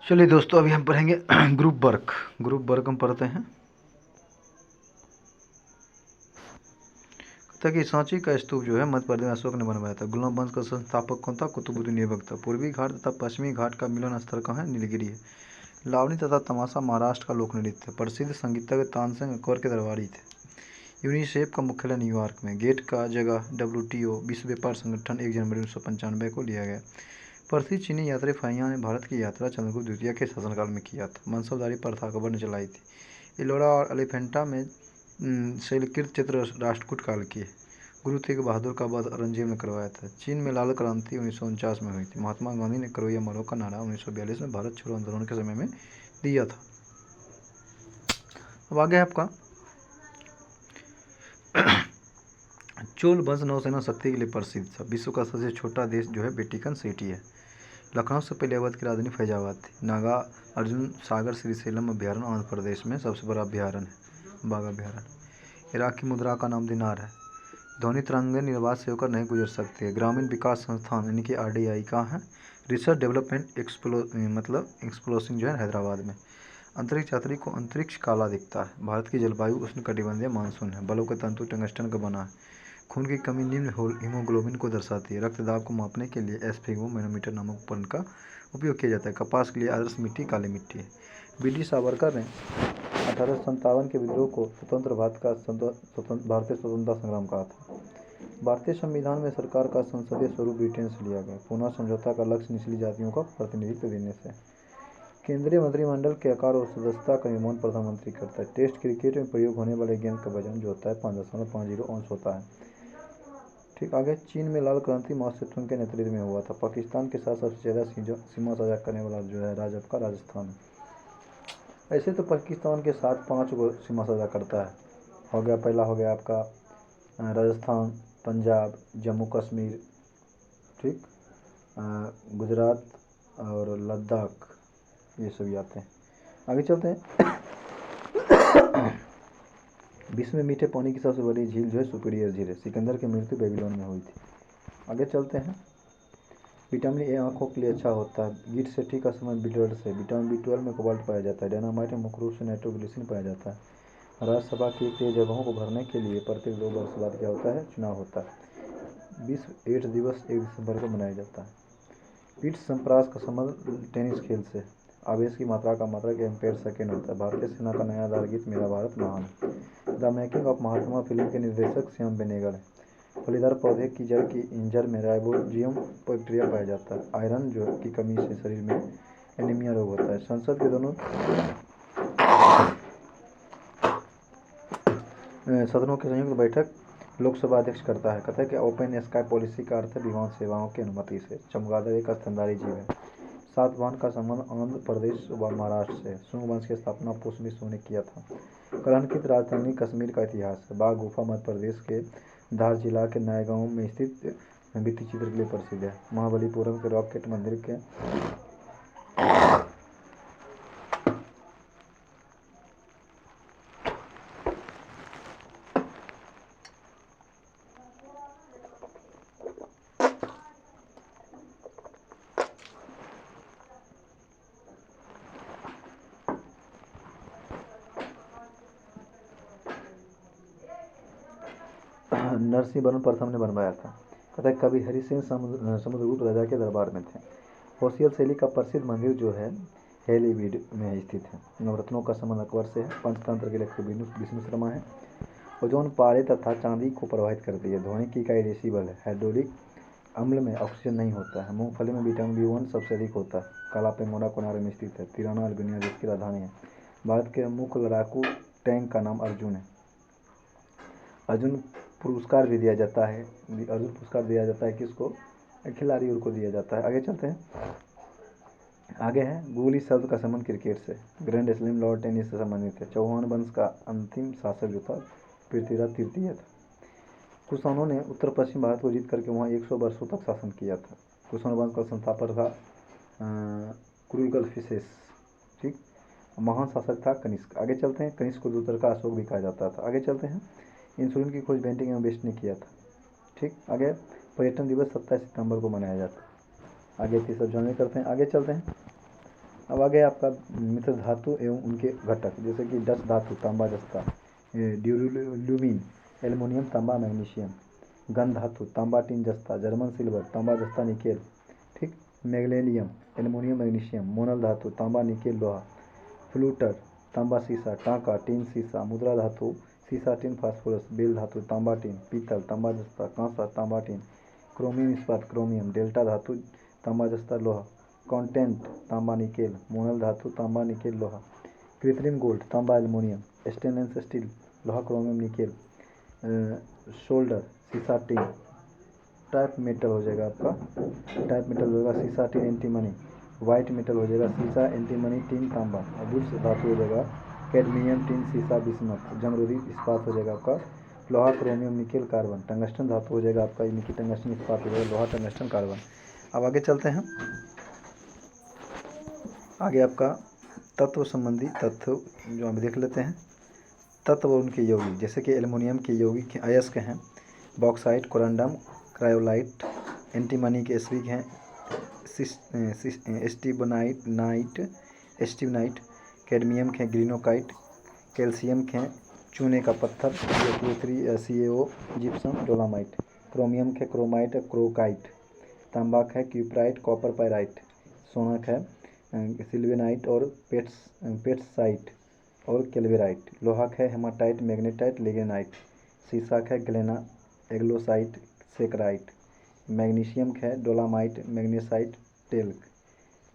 चलिए दोस्तों, अभी हम पढ़ेंगे ग्रुप वर्क हम पढ़ते हैं। कहता कि सांची का स्तूप जो है मध्य प्रदेश में अशोक ने बनवाया था। गुलाम वंश का संस्थापक कौन था? कुतुबुद्दीन ऐबक था। पूर्वी घाट तथा पश्चिमी घाट का मिलन स्थल कहाँ है? नीलगिरी है। लावणी तथा तमाशा महाराष्ट्र का लोक नृत्य है। प्रसिद्ध संगीतज्ञ तानसेन अकबर के दरबारी थे। यूनिसेफ का मुख्यालय न्यूयॉर्क में। गेट का जगह WTO विश्व व्यापार संगठन 1 जनवरी 1995 को लिया गया। प्रसिद्ध चीनी यात्री फाहियान ने भारत की यात्रा चंद्रगुप्त द्वितीय के शासनकाल में किया था। मनसबदारी प्रथा अकबर ने चलाई थी। एलोरा और एलिफेंटा में शैलकृत चित्र राष्ट्रकूट काल की है। गुरु तेग बहादुर का वध औरंगजेब ने करवाया था। चीन में लाल क्रांति 1949 में हुई थी। महात्मा गांधी ने करो या मरो का नारा 1942 में भारत छोड़ो आंदोलन के समय में दिया था। अब आगे है आपका चोल वंश नौसेना शक्ति के लिए प्रसिद्ध था। विश्व का सबसे छोटा देश जो है वेटिकन सिटी है। लखनऊ से पहले अवध की राजधानी फैजाबाद थी। नागा अर्जुन सागर श्रीशैलम अभ्यारण्य आंध्र प्रदेश में सबसे बड़ा अभ्यारण्य है, बाघ अभ्यारण्य। इराक की मुद्रा का नाम दिनार है। ध्वनि तरंगें निर्वात से होकर नहीं गुजर सकती है। ग्रामीण विकास संस्थान यानी कि RDI कहाँ है? रिसर्च डेवलपमेंट एक्सप्लोसिंग जो है हैदराबाद में। अंतरिक्ष यात्री को अंतरिक्ष काला दिखता है। भारत की जलवायु उष्णकटिबंधीय मानसून है। बलों के तंतु टंगस्टन का बना है। खून की कमी निम्न हीमोग्लोबिन को दर्शाती है। रक्तदाब को मापने के लिए एस्फिगो मैनोमीटर नामक उपकरण का उपयोग किया जाता है। कपास के लिए आदर्श मिट्टी काली मिट्टी है। BD सावरकर ने 1857 के विद्रोह को स्वतंत्र भारतीय स्वतंत्रता संग्राम कहा था। भारतीय संविधान में सरकार का संसदीय स्वरूप ब्रिटेन से लिया गया। पुनः समझौता का लक्ष्य निचली जातियों का प्रतिनिधित्व देने से। केंद्रीय मंत्रिमंडल के आकार और सदस्यता का निर्माण प्रधानमंत्री करता है। टेस्ट क्रिकेट में प्रयोग होने वाले गेंद का वजन जो होता है 5.50 औंस होता है। ठीक, आगे चीन में लाल क्रांति माओ सेतुंग के नेतृत्व में हुआ था। पाकिस्तान के साथ सबसे ज़्यादा सीमा साझा करने वाला जो है राज्य आपका राजस्थान है। ऐसे तो पाकिस्तान के साथ 5 गो सीमा साझा करता है। हो गया, पहला हो गया आपका राजस्थान, पंजाब, जम्मू कश्मीर, ठीक, गुजरात और लद्दाख, ये सभी आते हैं। आगे चलते हैं। विश्व में मीठे पानी की सबसे बड़ी झील जो है सुपीरियर झील है। सिकंदर की मृत्यु बेबीलोन में हुई थी। आगे चलते हैं। विटामिन ए आंखों के लिए अच्छा होता है। गिट से ठीक असमान ब्लड से। विटामिन B12 में कोबाल्ट पाया जाता है। डायनामाइट में मुख्य रूप से नाइट्रोग्लिसरीन पाया जाता है। राज्यसभा की 1 जगहों को भरने के लिए प्रत्येक 2 वर्ष बाद क्या होता है? चुनाव होता है। विश्व एड्स दिवस 1 दिसंबर को मनाया जाता है। पीठ संप्रास का संबंध टेनिस खेल से। आवेश की मात्रा का मात्रक एम्पेयर सेकेंड होता है। भारतीय सेना का नया आधार गीत मेरा भारत महान है। The making of Mahatma film के निर्देशक श्याम बेनेगल हैं। फलीदार पौधे की जड़ में राइबोजियम बैक्टीरिया पाया जाता है। आयरन जो की कमी से शरीर में एनीमिया रोग होता है। संसद के दोनों सदनों की संयुक्त बैठक लोकसभा अध्यक्ष करता है। कहता है कि ओपन स्काई पॉलिसी का अर्थ है विमान सेवाओं की अनुमति से। चमगादड़ एक स्तनधारी जीव है। सातवाहन का संबंध आंध्र प्रदेश व महाराष्ट्र से। शुंग वंश की स्थापना पुष्य ने किया था। कलंकित राजधानी कश्मीर का इतिहास है। बाघ गुफा मध्य प्रदेश के धार जिला के नया में स्थित भित्ति चित्र के लिए प्रसिद्ध है। महाबलीपुरम के रॉकेट मंदिर के नरसिंहवर्मन प्रथम ने बनवाया था। कहता है कवि हरिसेन समुद्रगुप्त राजा के दरबार में थे। होशियल शैली का प्रसिद्ध मंदिर जो है हेलीवीड में स्थित है। नवरत्नों का संबंध अकबर से है। पंचतंत्र के लेखक विष्णु शर्मा है। ओजोन पारे तथा चांदी को प्रभावित करती है। ध्वनि की इकाई डेसिबल है। हाइड्रोलिक अम्ल में ऑक्सीजन नहीं होता है। मूंगफली में विटामिन B1 सबसे अधिक होता है। काला पेंगोना कोनारे में स्थित है। तिराना अल्बानिया देश की राजधानी है। भारत के मुख्य लड़ाकू टैंक का नाम अर्जुन है। अर्जुन पुरस्कार भी दिया जाता है। अर्जुन पुरस्कार दिया जाता है किसको? खिलाड़ियों को दिया जाता है। आगे चलते हैं। आगे है गोली शब्द का संबंध क्रिकेट से। ग्रैंड स्लैम लॉर्ड टेनिस से संबंधित है। चौहान वंश का अंतिम शासक जो था पृथ्वीराज तृतीय था। कुषाणों ने उत्तर पश्चिम भारत को जीत करके वहाँ 100 वर्षों तक शासन किया था। कुषाण वंश का संस्थापक था कुरुगलफिसेस, ठीक। महान शासक था कनिष्क। आगे चलते हैं। कनिष्क को दूसरा का अशोक भी कहा जाता था। आगे चलते हैं। इंसुलिन की खोज बेंटिंग एवं बेस्ट ने किया था, ठीक। आगे पर्यटन दिवस 27 सितंबर को मनाया जाता है। आगे तीसरा ज्वाइनिंग करते हैं, आगे चलते हैं। अब आगे आपका मित्र धातु एवं उनके घटक, जैसे कि डस्ट धातु तांबा जस्ता, ड्यूरेल्यूमिन एल्युमिनियम तांबा मैग्नीशियम, गन धातु तांबा टिन जस्ता, जर्मन सिल्वर तांबा जस्ता निकेल, ठीक, मैग्नीशियम एल्युमिनियम मैग्नीशियम, मोनल धातु तांबा निकेल लोहा, फ्लूटर तांबा सीसा, टांका टिन सीसा, मुद्रा धातु सीसा टिन फास्फोरस, बेल धातु तांबा टिन, पीतल तांबा जस्ता, कांसा तांबा टिन, क्रोमियम इस्पात क्रोमियम, डेल्टा धातु तांबा जस्ता लोहा, कॉन्टेंट तांबा निकेल, मोनल धातु तांबा निकेल लोहा, कृत्रिम गोल्ड तांबा एल्युमिनियम, स्टेनलेस स्टील लोहा क्रोमियम निकेल, शोल्डर सीसा टिन, टाइप मेटल हो जाएगा आपका, टाइप मेटल होगा सीसा टिन एंटीमनी, वाइट मेटल हो जाएगा सीसा एंटीमनी टिन तांबा, और बुड्स धातु हो जाएगा कैडमियम टिन सीसा बिस्मथ, जंगरोधी इस्पात हो जाएगा आपका लोहा क्रोमियम निकेल कार्बन, टंगस्टन धातु हो जाएगा आपका निकी टंगस्टन इस्पात हो जाएगा लोहा टंगस्टन कार्बन। अब आगे चलते हैं, आगे आपका तत्व संबंधी तत्व जो हम देख लेते हैं। तत्व और उनके यौगिक, जैसे कि एल्युमिनियम के यौगिक अयस्क हैं बॉक्साइट, कोरंडम, क्रायोलाइट, एंटीमनी के एस्विक हैं स्टिबनाइट, कैडमियम के ग्रीनोकाइट, कैल्शियम के चूने का पत्थर CaO जिप्सम डोलामाइट, क्रोमियम के क्रोमाइट क्रोकाइट, तांबा है क्यूपराइट कॉपर पायराइट, सोना है सिल्वेनाइट और पेट्साइट और कैल्वेराइट, लोहा है हेमाटाइट मैग्नेटाइट लिग्नाइट, सीसा है ग्लेना एग्लोसाइट सेकराइट, मैग्नीशियम है डोलामाइट मैग्नेसाइट टेल्क,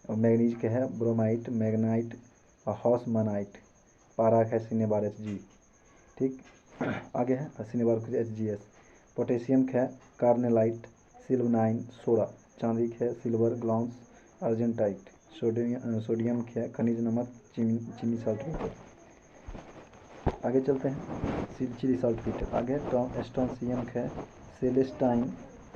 और मैग्नीज के है ब्रोमाइट मैग्नाइट और हॉसमानाइट, पारा है सिनेबार Hg, ठीक। आगे है सिनेबार HgS, पोटेशियम है कार्नेलाइट सिल्वनाइन सोडा, चांदी है सिल्वर ग्लाउंस अर्जेंटाइट, सोडियम है खनिज नमक चीनी सल्फेट। आगे चलते हैं चिली सल्फेट, आगे स्ट्रोंशियम है सेलेस्टाइन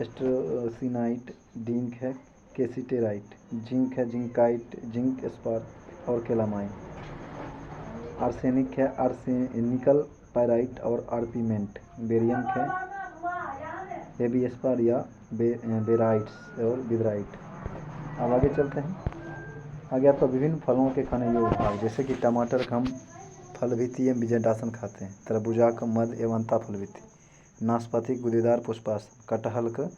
एस्ट्रोसिनाइट, जिंक है कैसिटेराइट, जिंक है जिंकाइट जिंक स्पार और केलामाइन, आर्सेनिक है आर्सेनिकल पायराइट और आर्पीमेंट, बेरियम है एबीएस्पार या बेराइट्स और बिदराइट। अब आगे चलते हैं, आगे आपका विभिन्न फलों के खाने योग्य भाग, जैसे कि टमाटर का हम फलभित्ति एवं बीजांडासन खाते हैं, तरबूजा का मध एवं अंता फलभित्ति, नाशपाती गुदेदार पुष्पासन, कटहल का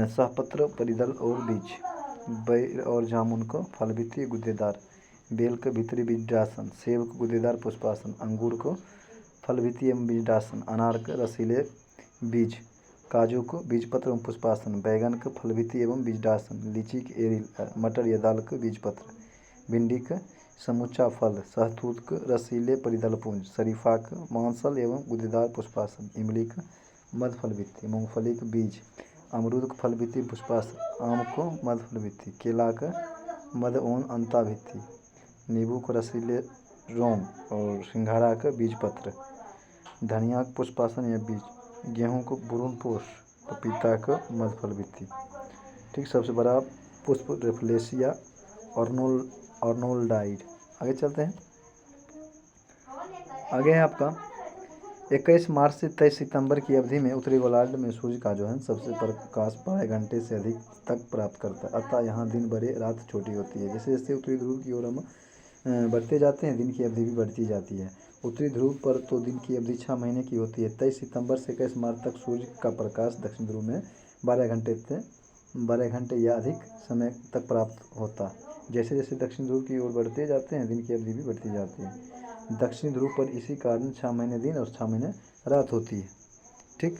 सहपत्र परिदल और बीज, बैर और जामुन को फलभित्ति गुदेदार, बेल का भीतरी बीजासन, सेब को गुदेदार पुष्पासन, अंगूर को फलभित्ति एवं बीजासन, अनार का रसीले बीज, काजू को बीजपत्र एवं पुष्पासन, बैगन का फलभित्ति एवं बीजासन, लीची के एरिल, मटर या दाल का बीजपत्र, भिंडी का समूचा फल, सहतूत का रसीले परिदलपुंज, शरीफा का मांसल एवं गुदेदार पुष्पासन, इमली का मध फलभित्ति, मूंगफली का बीज, अमरूद का फलभित्ति पुष्पासन, आम को मध फलभित्ति, केला का मध एवं अंता भित्ति, नींबू को रसीले रोम और सिंघाड़ा का बीजपत्र, धनिया का पुष्पासन या बीज, गेहूं को बुरुनपोष, पपीता का मध फलभित्ति, ठीक। सबसे बड़ा पुष्प रेफलेसिया ऑर्नोल्डाइड। आगे चलते हैं, आगे है आपका 21 मार्च से 23 सितंबर की अवधि में उत्तरी गोलार्ध में सूर्य का जो है सबसे प्रकाश 12 घंटे से अधिक तक प्राप्त करता है, अतः यहाँ दिन बड़े रात छोटी होती है। जैसे जैसे उत्तरी ध्रुव की ओर हम बढ़ते जाते हैं, दिन की अवधि भी बढ़ती जाती है। उत्तरी ध्रुव पर तो दिन की अवधि 6 महीने की होती है। 23 सितंबर से 21 मार्च तक सूर्य का प्रकाश दक्षिण ध्रुव में 12 घंटे या अधिक समय तक प्राप्त होता है। जैसे जैसे दक्षिण ध्रुव की ओर बढ़ते जाते हैं, दिन की अवधि भी बढ़ती जाती है। दक्षिण ध्रुव पर इसी कारण 6 महीने दिन और 6 महीने रात होती है, ठीक।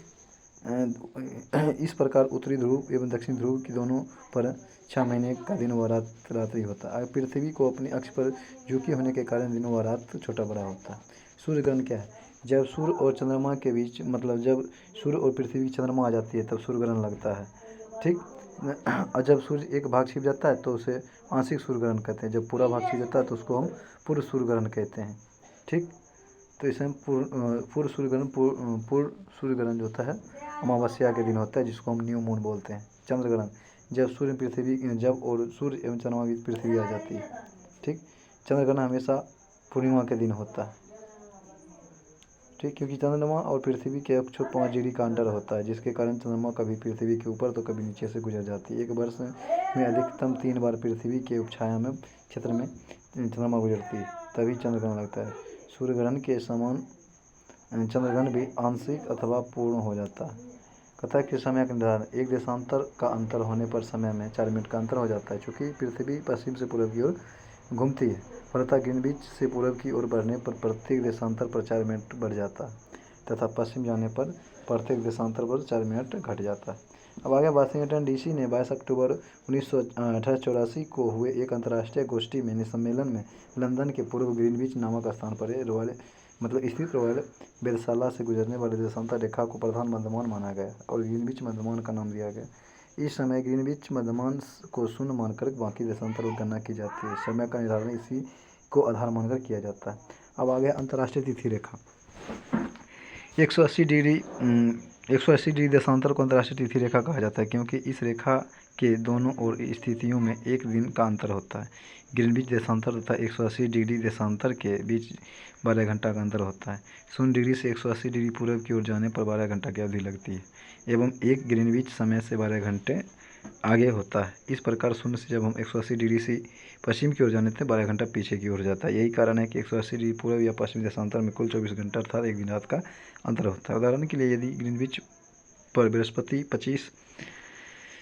इस प्रकार उत्तरी ध्रुव एवं दक्षिण ध्रुव की दोनों पर 6 महीने का दिन व रात्रि होता है। पृथ्वी को अपनी अक्ष पर झुकी होने के कारण दिन व रात छोटा बड़ा होता है। सूर्य ग्रहण क्या है? जब सूर्य और चंद्रमा के बीच, मतलब जब सूर्य और पृथ्वी की चंद्रमा आ जाती है तब सूर्य ग्रहण लगता है, ठीक। और जब सूर्य एक भाग छिप जाता है तो उसे आंशिक सूर्य ग्रहण कहते हैं। जब पूरा भाग छिप जाता है तो उसको हम पूर्ण सूर्य ग्रहण कहते हैं, ठीक। तो इसे हम पूर्ण सूर्य ग्रहण जो होता है अमावस्या के दिन होता है, जिसको हम न्यू मून बोलते हैं। चंद्र ग्रहण जब सूर्य एवं चंद्रमा की पृथ्वी आ जाती है, ठीक। चंद्र ग्रहण हमेशा पूर्णिमा के दिन होता है। ठीक, क्योंकि चंद्रमा और पृथ्वी के 105 डिग्री का अंतर होता है, जिसके कारण चंद्रमा कभी पृथ्वी के ऊपर तो कभी नीचे से गुजर जाती है। एक वर्ष में अधिकतम 3 बार पृथ्वी के उपछाया में क्षेत्र में चंद्रमा गुजरती है, तभी चंद्रग्रहण लगता है। सूर्यग्रहण के समान चंद्रग्रहण भी आंशिक अथवा पूर्ण हो जाता है। कथा के समय का निर्धारण, एक देशांतर का अंतर होने पर समय में 4 मिनट का अंतर हो जाता है। चूँकि पृथ्वी पश्चिम से पूर्व की ओर घूमती है, फलतः ग्रीनविच से पूर्व की ओर बढ़ने पर प्रत्येक देशांतर पर 4 मिनट बढ़ जाता है तथा पश्चिम जाने पर प्रत्येक देशांतर पर 4 मिनट घट जाता है। अब आगे वाशिंगटन डीसी ने 22 अक्टूबर 1884 को हुए एक अंतर्राष्ट्रीय गोष्ठी में सम्मेलन में लंदन के पूर्व ग्रीनविच नामक स्थान पर स्थित रॉयल वेधशाला से गुजरने वाली देशांतर रेखा को प्रधान मध्यमान माना गया और ग्रीनविच मध्यमान का नाम दिया गया। इस समय ग्रीनविच मध्यमान को शून्य मानकर बाकी देशांतर की गणना की जाती है। समय का निर्धारण इसी को आधार मानकर किया जाता है। अब आ गया अंतर्राष्ट्रीय तिथि रेखा। 180 डिग्री देशांतर को अंतर्राष्ट्रीय तिथि रेखा कहा जाता है, क्योंकि इस रेखा के दोनों ओर स्थितियों में एक दिन का अंतर होता है। ग्रीनविच देशांतर तथा 180 डिग्री देशांतर के बीच 12 घंटा का अंतर होता है। 0 डिग्री से 180 डिग्री पूर्व की ओर जाने पर 12 घंटा की अवधि लगती है एवं एक ग्रीनविच समय से 12 घंटे आगे होता है। इस प्रकार 0 से जब हम 180 डिग्री से पश्चिम की ओर जाने थे 12 घंटा पीछे की ओर जाता है। यही कारण है कि 180 डिग्री पूर्व या पश्चिम देशांतर में कुल 24 घंटा अर्थात एक दिन रात का अंतर होता है। उदाहरण के लिए यदि ग्रीनविच पर बृहस्पति 25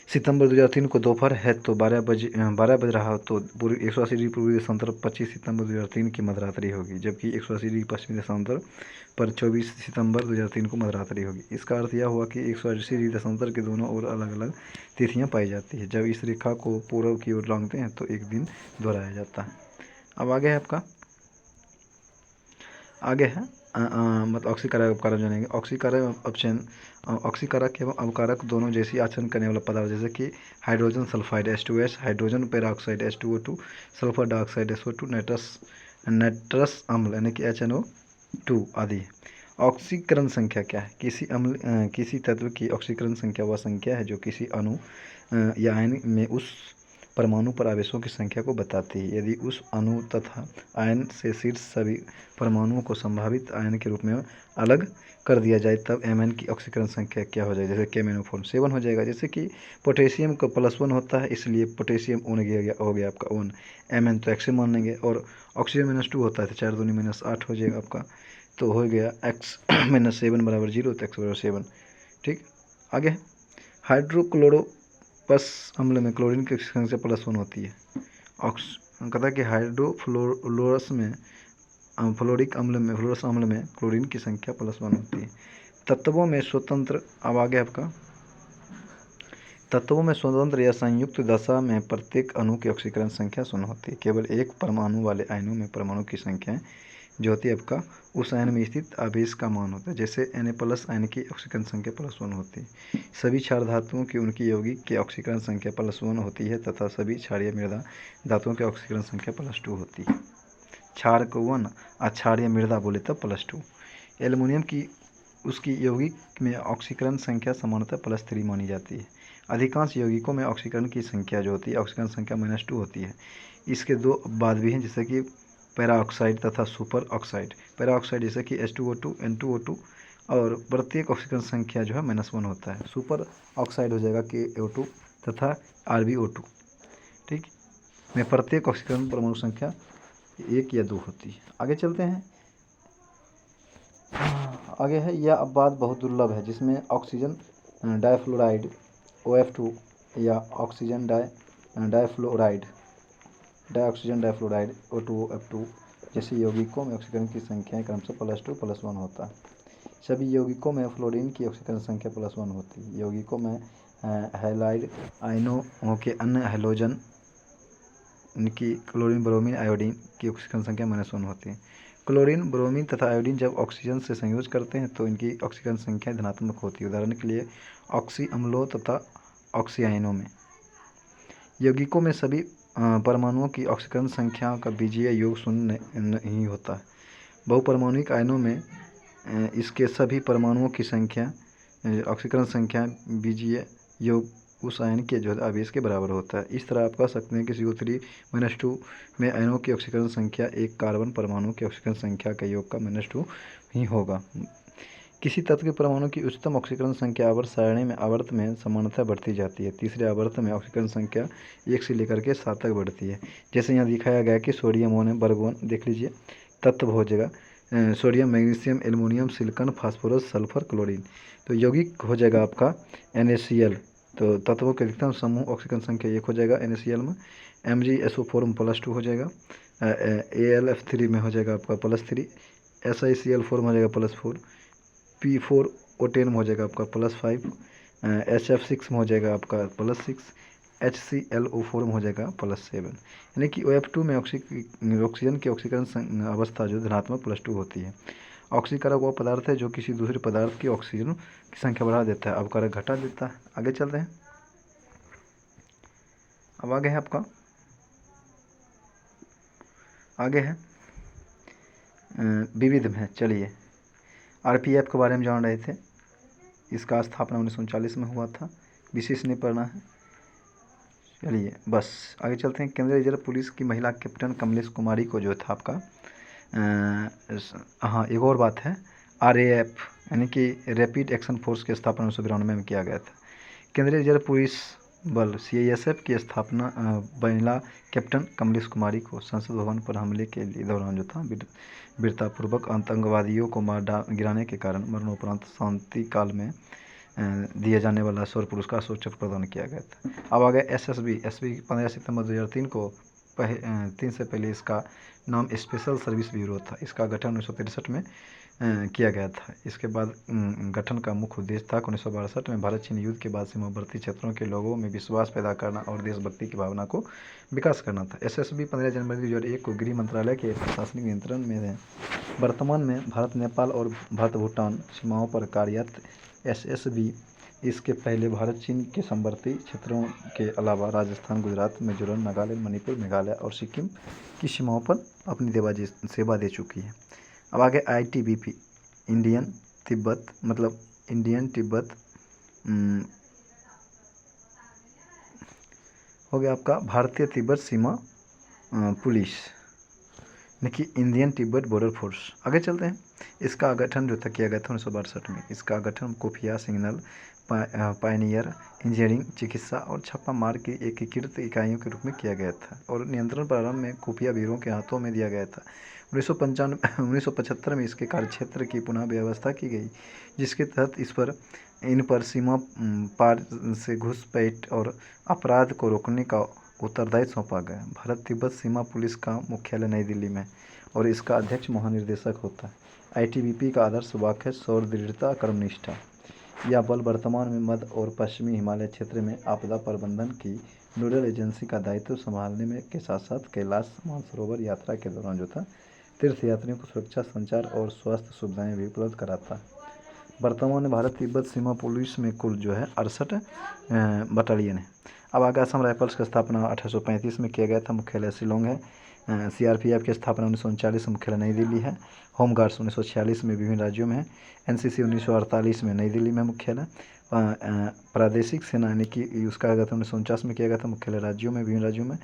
सितंबर 2003 को दोपहर है तो 12 बज रहा हो तो 180 डिग्री पूर्वी देशांतर 25 सितंबर 2003 की मध्यरात्रि होगी, जबकि 180 डिग्री पश्चिमी देशांतर पर 24 सितंबर 2003 को मध्यरात्रि होगी। इसका अर्थ यह हुआ कि 180 डिग्री देशांतर के दोनों ओर अलग अलग तिथियां पाई जाती है। जब इस रेखा को पूर्व की ओर लांघते हैं तो एक दिन दोहराया जाता है। अब आगे है आपका आगे है मतलब ऑक्सीकारक अपकारक जानेंगे। ऑक्सीकारक एवं अपकारक दोनों जैसी आचरण करने वाला पदार्थ जैसे कि hydrogen sulphide H2S, hydrogen peroxide H2O2, sulphur dioxide SO2, nitrous अम्ल यानी कि HNO2 आदि। ऑक्सीकरण संख्या क्या है? किसी तत्व की ऑक्सीकरण संख्या वह संख्या है जो किसी अणु या आयन में उस परमाणु पर आवेशों की संख्या को बताती है। यदि उस अणु तथा आयन से शीर्ष सभी परमाणुओं को संभावित आयन के रूप में अलग कर दिया जाए तब Mn की ऑक्सीकरण संख्या क्या हो जाएगी? जैसे K-MnO4 7 हो जाएगा। जैसे कि पोटेशियम का +1 होता है, इसलिए पोटेशियम हो गया आपका 1, Mn तो x मान लेंगे। और ऑक्सीजन -2 होता है तो 4 दूनी -8 हो जाएगा आपका, तो हो गया x -7 बराबर 0 तो x बराबर 7। ठीक, आगे हाइड्रोक्लोरोपस अम्ल में क्लोरीन की ऑक्सीकरण संख्या +1 होती है। कहता है कि हाइड्रोफ्लोरोस में फ्लोरिक अम्ल में क्लोरीन की संख्या +1 होती है। तत्वों में स्वतंत्र, अब आगे आपका तत्वों में स्वतंत्र या संयुक्त दशा में प्रत्येक अणु की ऑक्सीकरण संख्या 0 होती है। केवल एक परमाणु वाले आयनों में परमाणु की संख्या जो होती है आपका उस आयन में स्थित आवेश का मान होता है। जैसे Na+ आयन की ऑक्सीकरण संख्या +1 होती है। सभी क्षार धातुओं की उनकी यौगिक की ऑक्सीकरण संख्या +1 होती है तथा सभी क्षारीय मृदा धातुओं की ऑक्सीकरण संख्या +2 होती है। क्षार को 1 और क्षारीय मृदा बोले तब +2। एल्युमिनियम की उसकी यौगिक में ऑक्सीकरण संख्या सामान्यतः +3 मानी जाती है। अधिकांश यौगिकों में ऑक्सीकरण की संख्या जो होती है ऑक्सीकरण संख्या -2 होती है। इसके दो बाद भी हैं जैसे कि पैराऑक्साइड तथा सुपर ऑक्साइड। पैराऑक्साइड जैसे कि H2O2, N2O2 और प्रत्येक ऑक्सीकरण संख्या जो है -1 होता है। सुपर ऑक्साइड हो जाएगा KO2 तथा RbO2। ठीक, में प्रत्येक ऑक्सीकरण परमाणु संख्या 1 या 2 होती है। आगे चलते हैं। आगे है यह बात बहुत दुर्लभ है जिसमें ऑक्सीजन डाइफ्लोराइड OF2 या ऑक्सीजन डाइफ्लोराइड O2OF2 जैसे यौगिकों में ऑक्सीकरण की संख्याएं क्रमशः +2 +1 होता है। सभी यौगिकों में फ्लोरीन की ऑक्सीकरण संख्या +1 होती है। यौगिकों में हैलाइड आयनों के अन्य हैलोजन इनकी क्लोरीन, ब्रोमीन, आयोडीन की ऑक्सीकरण संख्या -1 होती है। क्लोरीन, ब्रोमीन तथा आयोडीन जब ऑक्सीजन से संयोज करते हैं तो इनकी ऑक्सीकरण संख्या धनात्मक होती है। उदाहरण के लिए ऑक्सी अम्लों तथा ऑक्सी आयनों में। यौगिकों में सभी परमाणुओं की ऑक्सीकरण संख्या का बीजीय योग 0 नहीं होता है। बहुपरमाणुक आयनों में इसके सभी परमाणुओं की संख्या ऑक्सीकरण संख्या बीजीय योग उस आयन के जो है आवेश के बराबर होता है। इस तरह आप कह सकते हैं कि CO3-2 में आयनों की ऑक्सीकरण संख्या एक कार्बन परमाणु की ऑक्सीकरण संख्या के योग का -2 ही होगा। किसी तत्व के परमाणु की उच्चतम ऑक्सीकरण संख्या आवर्त सारणी में आवर्त में सामान्यतः बढ़ती जाती है। तीसरे आवर्त में ऑक्सीकरण संख्या 1 से लेकर के 7 तक बढ़ती है। जैसे यहाँ दिखाया गया कि सोडियम वन बर्गोन देख लीजिए तत्व हो जाएगा sodium, magnesium, aluminium, silicon, phosphorus, sulphur, chlorine. तो यौगिक हो जाएगा आपका NaCl। तो तत्वों के अधिकतम समूह ऑक्सीकरण संख्या 1 हो जाएगा NaCl में। MgSO4 में +2 हो जाएगा। AlF3 में हो जाएगा आपका +3। SiCl4 में हो जाएगा +4। P4O10 में हो जाएगा आपका +5। HF6 में हो जाएगा आपका +6। HClO4 में हो जाएगा +7। यानी कि OF2 में ऑक्सीजन की ऑक्सीकरण अवस्था जो धनात्मक +2 होती है। ऑक्सीकारक वह पदार्थ है जो किसी दूसरे पदार्थ की ऑक्सीजन की संख्या बढ़ा देता है, अपकारक घटा देता है। आगे चल रहे हैं। अब आगे है आपका आगे है विविध में। चलिए RPF के बारे में जान रहे थे। इसका स्थापना 1939 में हुआ था। विशेष नहीं पढ़ना है। चलिए बस आगे चलते हैं। केंद्रीय रिजर्व पुलिस की महिला कैप्टन कमलेश कुमारी को जो था आपका हाँ एक और बात है RAF यानी कि रैपिड एक्शन फोर्स की स्थापना 1992 में किया गया था। केंद्रीय रिजर्व पुलिस बल CISF की स्थापना महिला कैप्टन कमलेश कुमारी को संसद भवन पर हमले के लिए दौरान जो था वीरतापूर्वक आतंकवादियों को गिराने के कारण मरणोपरांत शांति काल में दिए जाने वाला शौर्य पुरस्कार अशोक चक्र प्रदान किया गया था। अब आ गया SSB 15 सितंबर 2003 को 3 से पहले इसका नाम स्पेशल सर्विस ब्यूरो था। इसका गठन 1963 में किया गया था। इसके बाद गठन का मुख्य उद्देश्य था 1962 में भारत चीन युद्ध के बाद सीमावर्ती क्षेत्रों के लोगों में विश्वास पैदा करना और देशभक्ति की भावना को विकास करना था। SSB 15 जनवरी 2001 को गृह मंत्रालय के प्रशासनिक नियंत्रण में है। वर्तमान में भारत नेपाल और भारत भूटान सीमाओं पर कार्यरत SSB इसके पहले भारत चीन के सीमावर्ती क्षेत्रों के अलावा राजस्थान, गुजरात, मिजोरम, नागालैंड, मणिपुर, मेघालय और सिक्किम की सीमाओं पर अपनी सेवा दे चुकी है। अब आगे ITBP इंडियन तिब्बत हो गया आपका भारतीय तिब्बत सीमा पुलिस यानी कि इंडियन तिब्बत बॉर्डर फोर्स। आगे चलते हैं। इसका गठन जो था किया गया था 1962 में। इसका गठन खुफिया सिग्नल पायनियर इंजीनियरिंग, चिकित्सा और छापा मार की एकीकृत इकाइयों के रूप में किया गया था और नियंत्रण प्रारंभ में खुफिया वीरों के हाथों में दिया गया था। 1975 में इसके कार्यक्षेत्र की पुनः व्यवस्था की गई, जिसके तहत इन पर सीमा पार से घुसपैठ और अपराध को रोकने का उत्तरदायित्व सौंपा गया। भारत तिब्बत सीमा पुलिस का मुख्यालय नई दिल्ली में और इसका अध्यक्ष महानिर्देशक होता है। ITBP का आदर्श वाक्य है शौर्य, दृढ़ता, कर्मनिष्ठा। यह बल वर्तमान में मध्य और पश्चिमी हिमालय क्षेत्र में आपदा प्रबंधन की नोडल एजेंसी का दायित्व संभालने में के साथ साथ कैलाश मानसरोवर यात्रा के दौरान जो था तीर्थयात्रियों को सुरक्षा, संचार और स्वास्थ्य सुविधाएं भी उपलब्ध कराता है। वर्तमान में भारत तिब्बत सीमा पुलिस में कुल जो है 68 बटालियन है। अब आगे असम राइफल्स की स्थापना 1835 में किया गया था। मुख्यालय शिलोंग है। CRPF की स्थापना 1939 में मुख्यालय नई दिल्ली है। होमगार्ड्स 1946 में विभिन्न राज्यों में है। NCC 1948 में नई दिल्ली में मुख्यालय। प्रादेशिक सेना यानी कि उसका गठन 1949 में किया गया था, मुख्यालय राज्यों में विभिन्न राज्यों में।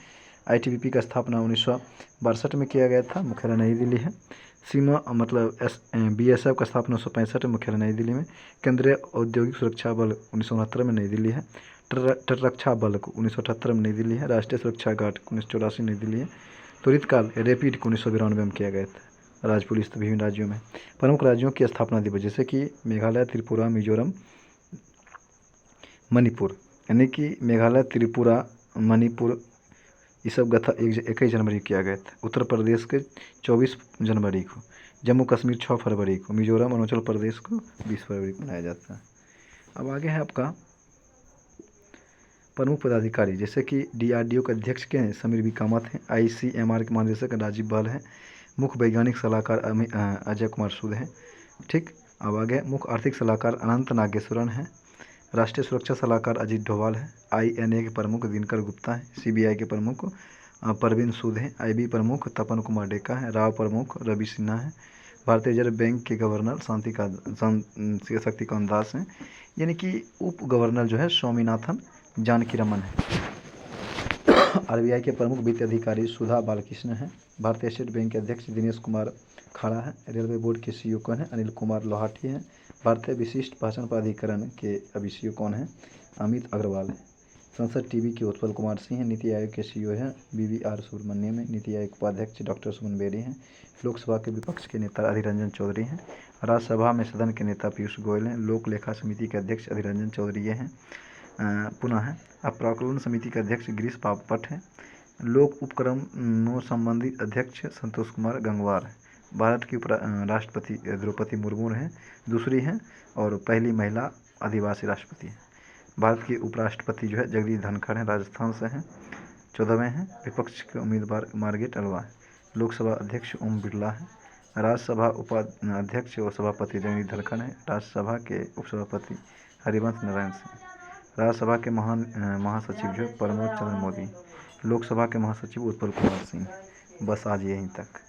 ITBP का स्थापना 1962 में किया गया था, मुख्यालय नई दिल्ली है। सीमा BSF का स्थापना 1965 में, मुख्यालय नई दिल्ली में। केंद्रीय औद्योगिक सुरक्षा बल 1969 में नई दिल्ली है। तटरक्षा बल 1978 में नई दिल्ली है। राष्ट्रीय सुरक्षा गार्ड 1984 नई दिल्ली है। त्वरितकाल रैपिड 1992 में किया गया था। राज्य पुलिस तो विभिन्न राज्यों में। प्रमुख राज्यों की स्थापना दिवस जैसे कि मेघालय, त्रिपुरा, मिजोरम, मणिपुर यानी कि मेघालय, त्रिपुरा, मणिपुर ये सब गथा 21 जनवरी को किया गया था। उत्तर प्रदेश के 24 जनवरी को, जम्मू कश्मीर 6 फरवरी को, मिजोरम, अरुणाचल प्रदेश को 20 फरवरी को मनाया जाता है। अब आगे है आपका प्रमुख पदाधिकारी जैसे कि DRDO के अध्यक्ष के हैं समीर बी कामत हैं। ICMR के महानिदेशक राजीव बहल हैं। मुख्य वैज्ञानिक सलाहकार अजय कुमार सूद हैं। ठीक। अब आगे मुख्य आर्थिक सलाहकार अनंत नागेश्वरन हैं। राष्ट्रीय सुरक्षा सलाहकार अजीत डोभाल है। INA के प्रमुख दिनकर गुप्ता है। CBI के प्रमुख परवीन सूद हैं। IB प्रमुख तपन कुमार डेका है। राव प्रमुख रवि सिन्हा है। भारतीय रिजर्व बैंक के गवर्नर शक्तिकांत दास हैं। यानी कि उप गवर्नर जो है स्वामीनाथन जानकी रमन है। आरबीआई के प्रमुख वित्त अधिकारी सुधा बालकृष्ण हैं। भारतीय स्टेट बैंक के अध्यक्ष दिनेश कुमार खाड़ा है। रेलवे बोर्ड के सीईओ कौन है? अनिल कुमार लोहाटी हैं। भारतीय विशिष्ट पहचान प्राधिकरण के अभी सीईओ कौन है? अमित अग्रवाल है। संसद टीवी के उत्पल कुमार सिंह हैं। नीति आयोग के सीईओ हैं BVR सुब्रमण्यम है। नीति आयोग उपाध्यक्ष डॉक्टर सुमन बेरी हैं। लोकसभा के विपक्ष के नेता अधीर रंजन चौधरी हैं। राज्यसभा में सदन के नेता पीयूष गोयल हैं। लोक लेखा समिति के अध्यक्ष अधीर रंजन चौधरी ये हैं। पुनः है प्राक्कलन समिति के अध्यक्ष गिरीश बापट हैं। लोक उपक्रमों संबंधी अध्यक्ष संतोष कुमार गंगवार हैं। भारत की राष्ट्रपति द्रौपदी मुर्मू हैं, दूसरी हैं, और पहली महिला आदिवासी राष्ट्रपति हैं। भारत के उपराष्ट्रपति जो है जगदीप धनखड़ हैं, राजस्थान से हैं, 14वें हैं। विपक्ष के उम्मीदवार मार्गरेट अलवा है। लोकसभा अध्यक्ष ओम बिरला है। राज्यसभा उपाध्यक्ष और सभापति जगदीप धनखड़ हैं। राज्यसभा के उपसभापति हरिवंश नारायण सिंह। राज्यसभा के महासचिव जो प्रमोद चंद्र मोदी। लोकसभा के महासचिव उत्पल कुमार सिंह। बस आज यहीं तक।